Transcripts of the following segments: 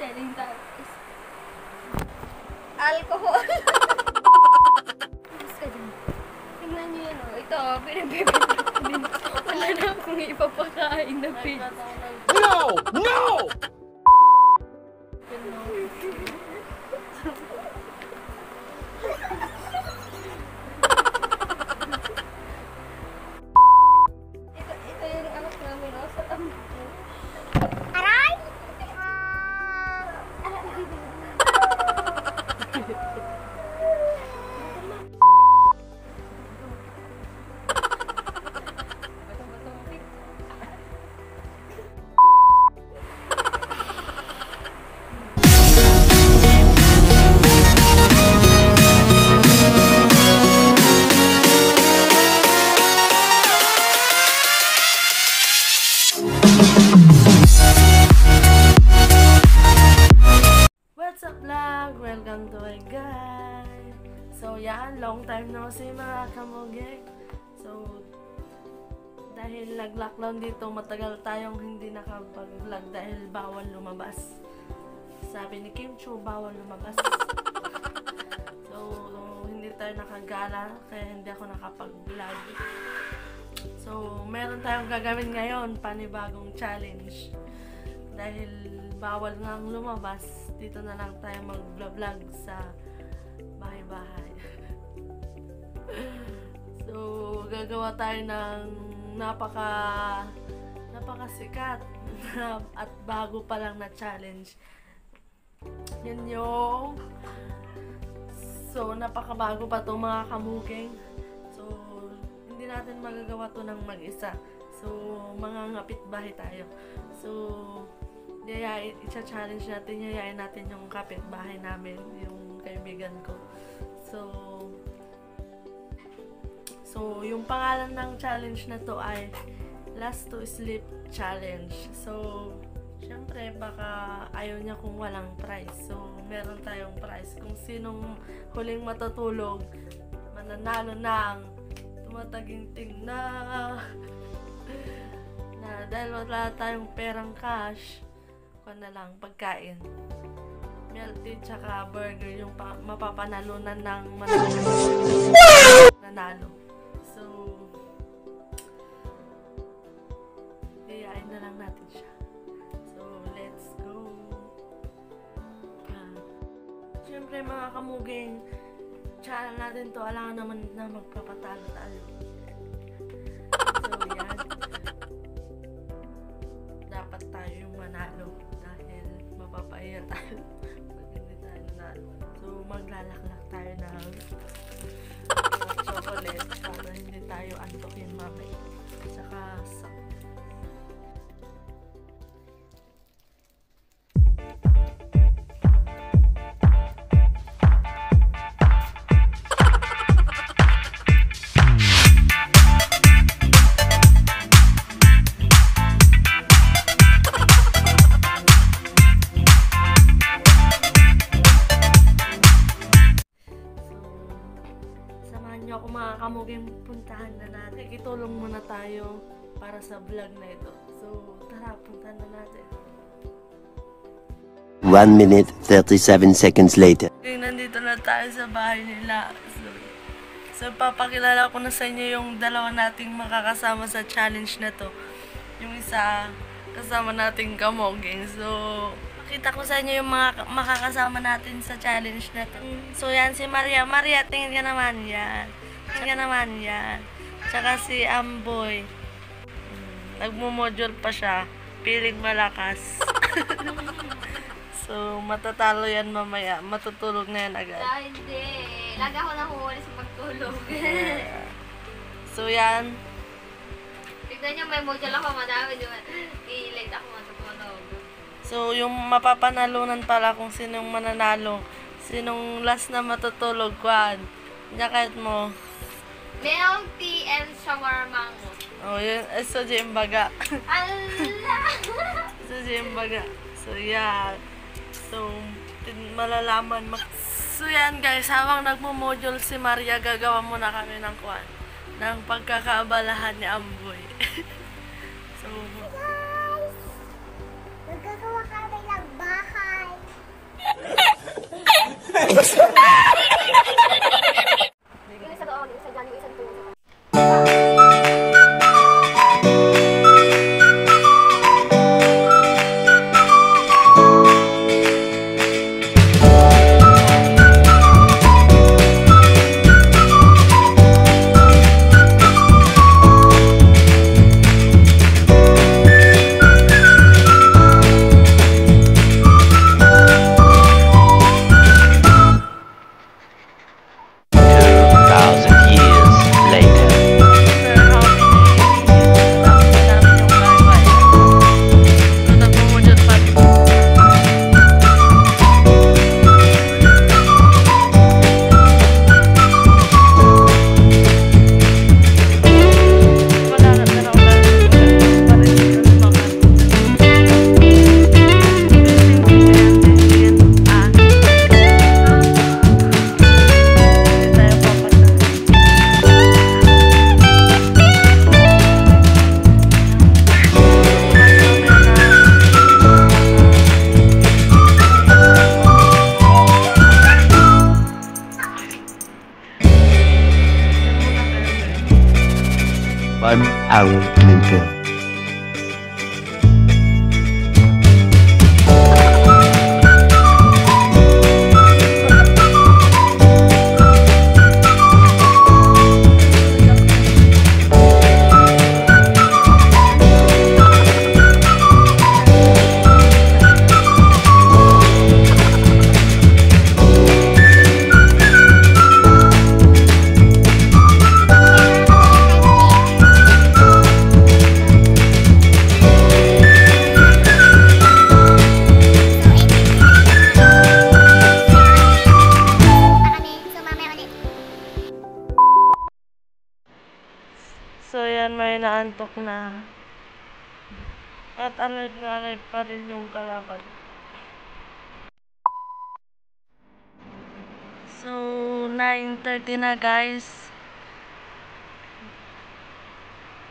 selling that is alcohol. Tingnan niyo yan, oh. Ito, pinabibigyan ko din. Wala na akong ipapakain na pizza. No! No! Ito yung anak namin, oh, sa tambo. Aray! What's up vlog? Welcome to my guys. So yan, long time no see mga kamugeng. So dahil nag-lockdown dito, matagal tayong hindi nakapag-vlog dahil bawal lumabas. Sabi ni Kim Chu, bawal lumabas. So hindi tayo nakagala kaya hindi ako nakapag-vlog. So meron tayong gagawin ngayon, panibagong challenge. Dahil bawal ngang lumabas, dito na lang tayo mag-vlog sa bahay-bahay. So, gagawa tayo ng napakasikat at bago pa lang na challenge. Yan yung napakabago pa to mga kamugeng. So, hindi natin magagawa to ng mag-isa. So, mga ngapit-bahay tayo. So, i-challenge natin, yayain natin yung kapitbahay namin, yung kaibigan ko. So, yung pangalan ng challenge na to ay Last to Sleep Challenge. So, syempre, baka ayaw niya kung walang prize. So, meron tayong prize. Kung sinong huling matutulog, mananalo ng tumataginting na dahil wala tayong perang cash, na lang pagkain, milk tea tsaka burger yung mapapanalunan ng nanalo. So iyain na lang natin siya. So let's go. Siyempre mga kamugeng, channel natin to, alangan naman na magpapatalo-talo. So yan, dapat tayo yung manalo dahil mapapaiya tayo pag hindi tayo nanalo. So maglalaklak tayo ng chocolate para hindi tayo antokin mamaya. Tsaka ako mga kamugeng, puntahan na natin. Itulong muna tayo para sa vlog na ito. So, tara, puntahan na natin. 1 minute, 37 seconds later. Nandito na tayo sa bahay nila. So, papakilala ko na sa inyo yung dalawa nating makakasama sa challenge na to. Yung isa, kasama nating kamugeng. So, kita ko sa inyo yung mga makakasama natin sa challenge na to. So, yan si Maria. Maria, tingin ka naman yan. Tingin ka naman yan. Tsaka si Amboy. Nagmo-module pa siya. Piling malakas. So, matatalo yan mamaya. Matutulog na yan agad. Hindi. Lagi ako nahuhuli sa pagtulog. So, yan. Tignan niyo, may module ako madami. I-late ako matutulog. So, yung mapapanalunan pala kung sinong mananalo. Sinong last na matutulog, Kwan. Jacket mo. Milk tea and shawarma ko. Oh, yun. So, yung baga. Allah! So, yung baga. So, yeah. So, malalaman. So, yan guys. Habang nagmo-module si Maria, gagawa muna kami ng Kwan. Ng pagkakaabalahan ni Amboy. So, Guys! Nagagawa kami ng bahay. Yung isa doon, yung isa dyan, yung isang doon. One hour later. So yan, may naantok na. At alert na alert pa rin yung kalakad. So, 9:30 na guys.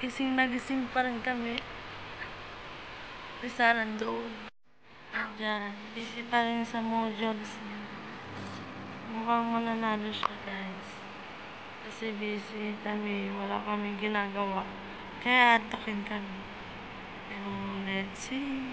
Gising na gising pa rin kami. Isa nandoon. Diyan, busy pa rin sa modules. Mukhang mananalo siya guys. Kasi busy kami, wala kaming ginagawa. Kaya antokin kami. Pero let's see.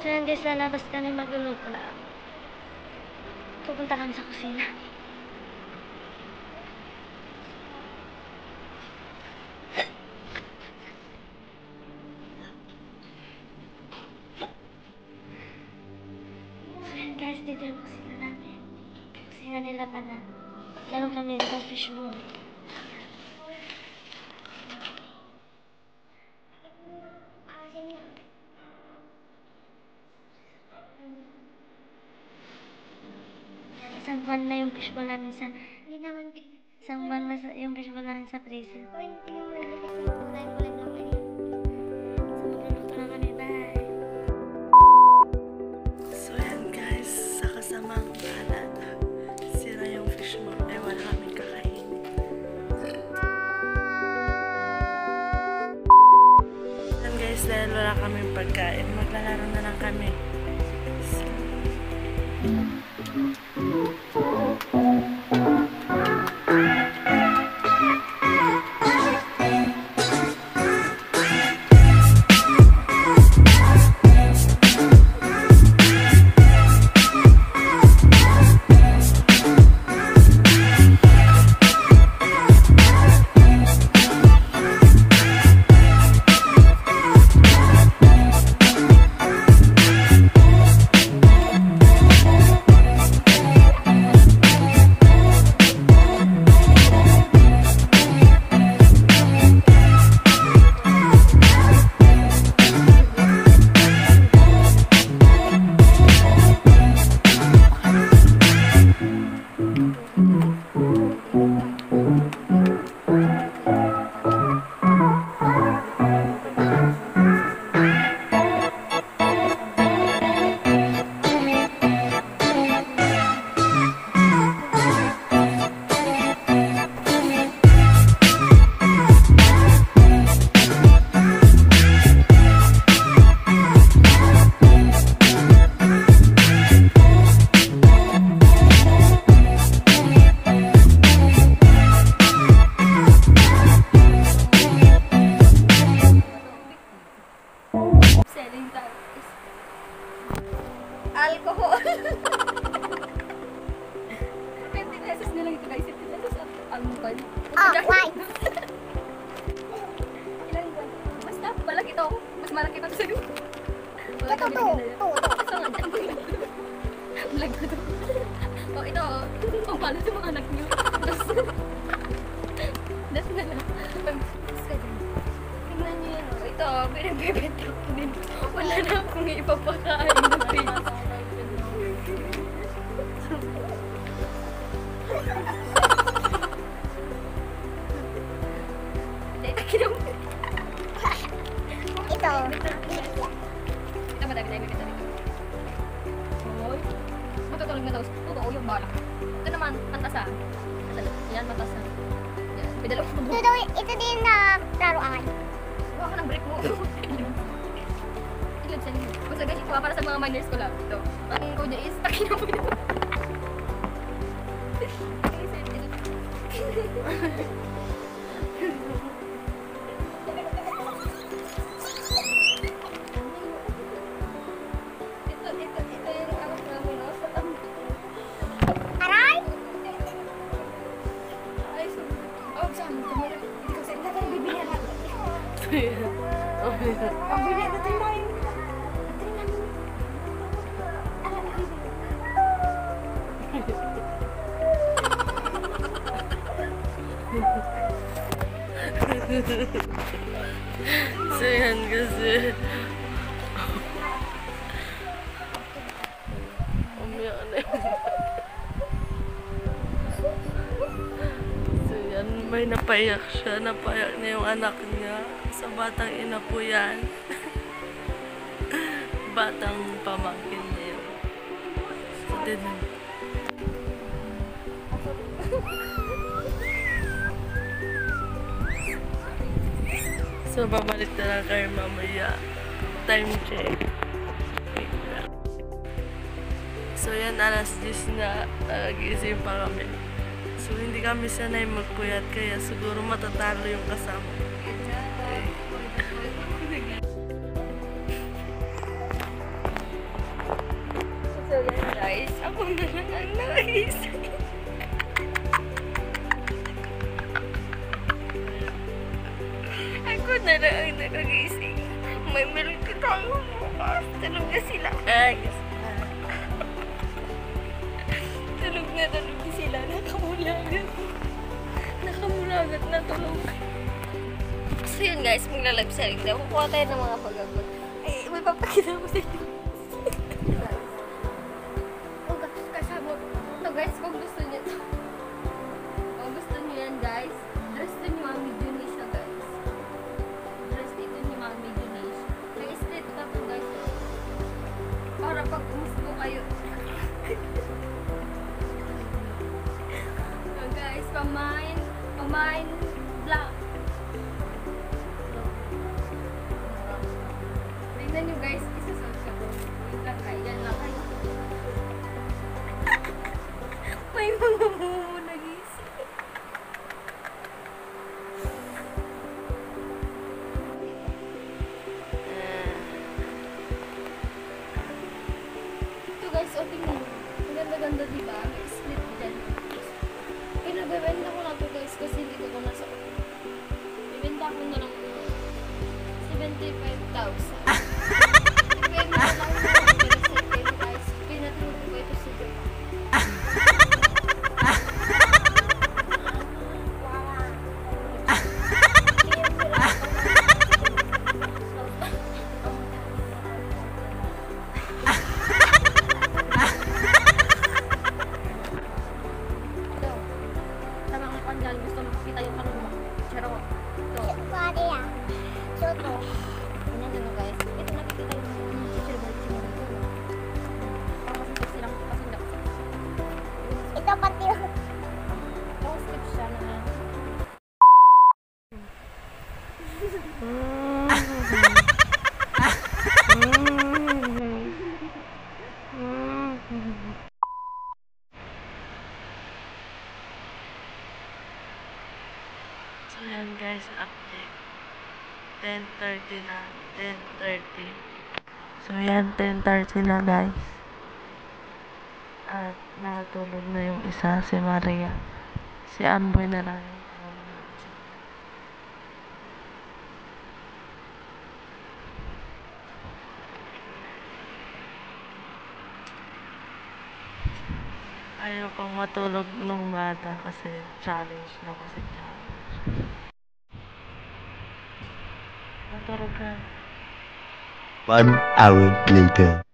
So yan guys, lalabas kami magluluto na. Pupunta kami sa kusina. So yan guys, dito yung kusina namin. Kusina nila pala. Lalo kami sa fishbowl. Isang buwan na yung fishbowl namin sa... Hindi naman... Isang buwan na yung fishbowl namin sa freezer. Hindi naman ulit naman yun. So magluluto na kami, bye! So yan guys, sa kasamang palad, sira yung fishbowl. Eh wala kaming kakainin. Yan guys, dahil wala kaming pagkain, maglalaro na lang kami. Ito, mas malaki pa to sa'yo. Ito, to. Ito nga dyan. Vlog ko to. Oh, ito. Oh, paano sa mga anak niyo? Das na lang. Tingnan niyo yan. Oh. Ito, pinagbebenta ko din. Wala na akong ipapakain na pigs. Ito. Ito, madami tayo bibenta dito. Hoy. Matutulog na daw. Totoo yung bala. Ito naman, pantasa. Yan, pantasa. Yan, pidalo ko. Ito din na laruan. Huwag ka ng break mo. Ilog siya niyo. Basta guys, ito para sa mga minors ko lang. Ito. Ang code is, takin mo ito. Ito yung anak namin, no? Sa Aray! ay, so, oh, saan? Tumira. Kasi ito tayo bibigyan natin. So yan. Okay. Ang bibigyan natin tayo. So yan kasi. Umiyak na yun. So yan, may napaiyak siya. Napaiyak niya yung anak niya. Sa batang ina po yan. Batang pamangkin niya yun. So din. So, babalik na lang kayo mamaya. Time check. Wait lang. So, yan, alas 10 na. Gising pa kami. So, hindi kami sanay magpuyat. Kaya siguro matatalo yung kasama. So yan guys, ako na lang ang naisip. Ako na lang ang nakagising. May meron ka tayo bukas. Tulog na sila. Guys. Tulog na sila. Nakamulagat. Nakamulagat na tulog. So yun guys, magla-live selling daw. Kukuha tayo ng mga pag-abot. Ay, may papakita ko sa inyo. Oh, kasama. Ito guys, kung gusto niyo ito. Kung gusto niyo yan guys, dress din ni Mami Juni siya guys. Dress dito ni Mami Juni siya. May straight pa to guys. Para pag gusto kayo. So guys, pamain black. Tingnan nyo guys, isasot ka. Wait lang kayo, yan lang kayo. May mga mumu nag-isip. Ito guys, o tingnan nyo. Ang ganda-ganda diba? May split dyan. Pinabibenta ko na to guys kasi hindi ko nasa. Ibenta ko na lang 75,000. Ibenta ko lang yung guys. Pinatulog ko ito sa Japan. Ito. Sa mga pandyan, gusto makakita yung kanuma. Charot. Ito. Pwede yan. Soto. Ayan na guys. Ito nakikita yung teacher ba yung dito. Parang masipag silang pasindak. Ito pati. Tapos skip siya na So yan guys, update. 10:30 na. 10:30. So yan, 10:30 na guys. At nakatulog na yung isa, si Maria. Si Anboy na lang yung Ayaw kong matulog nung bata kasi challenge na kasi challenge. Matulog ka. 1 hour later.